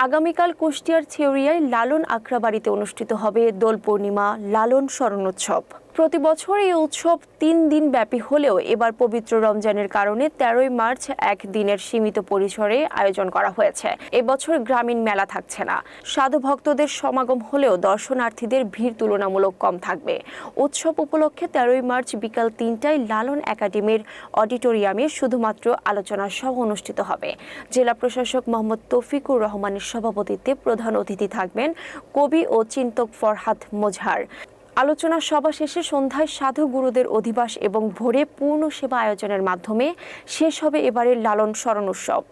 আগামীকাল কুষ্টিয়ার ছেউরিয়ায় লালন আখড়াবাড়িতে অনুষ্ঠিত হবে দোল পূর্ণিমা লালন স্মরণোৎসব। প্রতি বছর এই উৎসব ৩ দিন ব্যাপী হলেও এবার পবিত্র রমজানের কারণে ১৩ই মার্চ একদিনের সীমিত পরিসরে আয়োজন করা হয়েছে। এবছর গ্রামীণ মেলা থাকছে না। সাধু ভক্তদের সমাগম হলেও দর্শনার্থীদের ভিড় তুলনামূলক কম থাকবে। উৎসব উপলক্ষে ১৩ই মার্চ বিকাল ৩টায় লালন একাডেমির অডিটোরিয়ামে শুধুমাত্র আলোচনা সভা অনুষ্ঠিত হবে। জেলা প্রশাসক মোহাম্মদ তৌফিকুর রহমানের সভাপতিত্বে প্রধান অতিথি থাকবেন কবি ও চিন্তক ফরহাদ মোজহার। আলোচনা সভা শেষে সন্ধ্যায় সাধু গুরুদের অধিবাস এবং ভোরে পূর্ণ সেবা আয়োজনের মাধ্যমে শেষ হবে এবারের লালন স্মরণ উৎসব।